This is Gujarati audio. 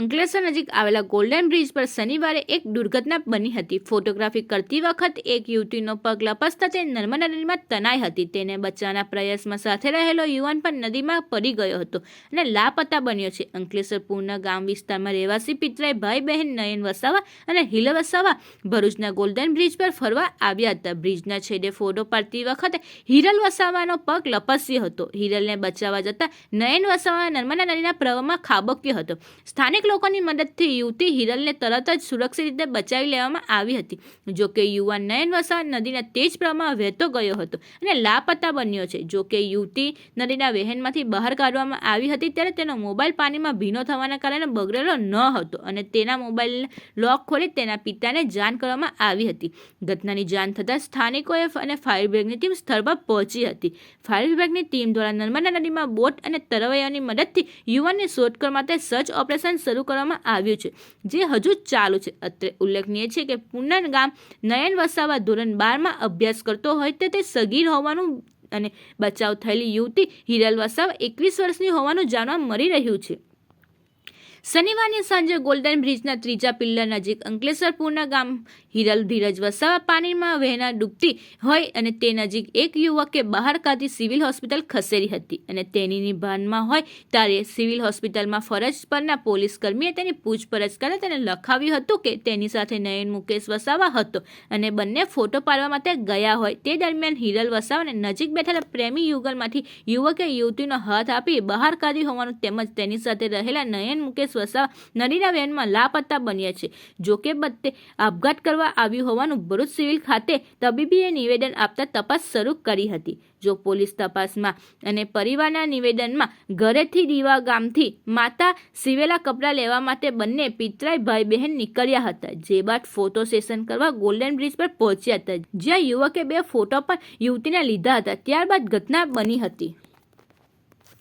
અંકલેશ્વર નજીક આવેલા ગોલ્ડન બ્રિજ પર શનિવારે એક દુર્ઘટના બની હતી। ફોટોગ્રાફી કરતી વખત એક યુવતીનો પગ લપસતા તે નર્મદા નદીમાં તણાઈ હતી। તેને બચાવવાના પ્રયાસમાં સાથે રહેલો યુવાન પણ નદીમાં પડી ગયો હતો અને લાપતા બન્યો છે। અંકલેશ્વર પૂર્ણ ગામ વિસ્તારમાં રહેવાસી પિતરાઈ ભાઈ બહેન નયન વસાવા અને હિરલ વસાવા ભરૂચના ગોલ્ડન બ્રિજ પર ફરવા આવ્યા હતા। બ્રિજના છેડે ફોટો પાડતી વખતે હિરલ વસાવાનો પગ લપસ્યો હતો। હિરલને બચાવવા જતા નયન વસાવા નર્મદા નદીના પ્રવાહમાં ખાબક્યો હતો। સ્થાનિક લોકોની મદદથી યુવતી હિરલને તરત જ સુરક્ષિત રીતે બચાવી લેવામાં આવી હતી। જોકે યુવાન નયન વસાવા નદીના તેજ પ્રવાહમાં વહેતો ગયો હતો અને લાપતા બન્યો છે। જોકે યુવતી નદીના વહેણમાંથી બહાર કાઢવામાં આવી હતી ત્યારે તેનો મોબાઈલ પાણીમાં ભીનો થવાના કારણે બગડેલો ન હતો અને તેના મોબાઈલને લોક ખોલી તેના પિતાને જાણ કરવામાં આવી હતી। ઘટનાની જાણ થતાં સ્થાનિકોએ અને ફાયર બ્રિગેડની ટીમ સ્થળ પર પહોંચી હતી। ફાયર વિભાગની ટીમ દ્વારા નર્મદા નદીમાં બોટ અને તરવૈયાની મદદથી યુવાનની શોધખોળ માટે સર્ચ ઓપરેશન શરૂ કરવામાં આવ્યું છે, જે હજુ ચાલુ છે। અત્રે ઉલ્લેખનીય છે કે પુનર ગામ નયન વસાવા ધોરણ 12માં અભ્યાસ કરતો હોય તે સગીર હોવાનું અને બચાવ થયેલી યુવતી હિરલ વસાવા 21 વર્ષની હોવાનું જાણવા મળી રહ્યું છે। શનિવારની સાંજે ગોલ્ડન બ્રિજના ત્રીજા પિલ્લર નજીક અંકલેશ્વર પૂર્ણ ગામ હિરલ ધીરજ વસાવા પાણીમાં વહેના ડૂબતી હોય અને તે નજીક એક યુવકે બહાર કાઢી સિવિલ હોસ્પિટલ ખસેડી હતી અને તેની ભાનમાં હોય ત્યારે સિવિલ હોસ્પિટલમાં ફરજ પરના પોલીસ કર્મીએ તેની પૂછપરછ કરતા તેને લખાવ્યું હતું કે તેની સાથે નયન મુકેશ વસાવા હતો અને બંને ફોટો પાડવા માટે ગયા હોય। તે દરમિયાન હિરલ વસાવાને નજીક બેઠેલા પ્રેમી યુગલમાંથી યુવકે યુવતીનો હાથ આપી બહાર કાઢી હોવાનું તેમજ તેની સાથે રહેલા નયન મુકેશ વસાવા નદીના વહેણમાં લાપતા બન્યા છે। જોકે બધે આપઘાત કરવા આવ્યું હોવાનું ભરૂચ સિવિલ ખાતે તબીબીએ નિવેદન આપતા તપાસ શરૂ કરી હતી। જો પોલીસ તપાસમાં અને પરિવારના નિવેદનમાં ઘરેથી દીવા ગામથી માતા સિવેલા કપડાં લેવા માટે બંને પિતરાઈ ભાઈ બહેન નીકળ્યા હતા, જે બાદ ફોટો સેશન કરવા ગોલ્ડન બ્રિજ પર પહોંચ્યા હતા, જ્યાં યુવકે 2 ફોટો પણ યુવતીને લીધા હતા। ત્યારબાદ ઘટના બની હતી।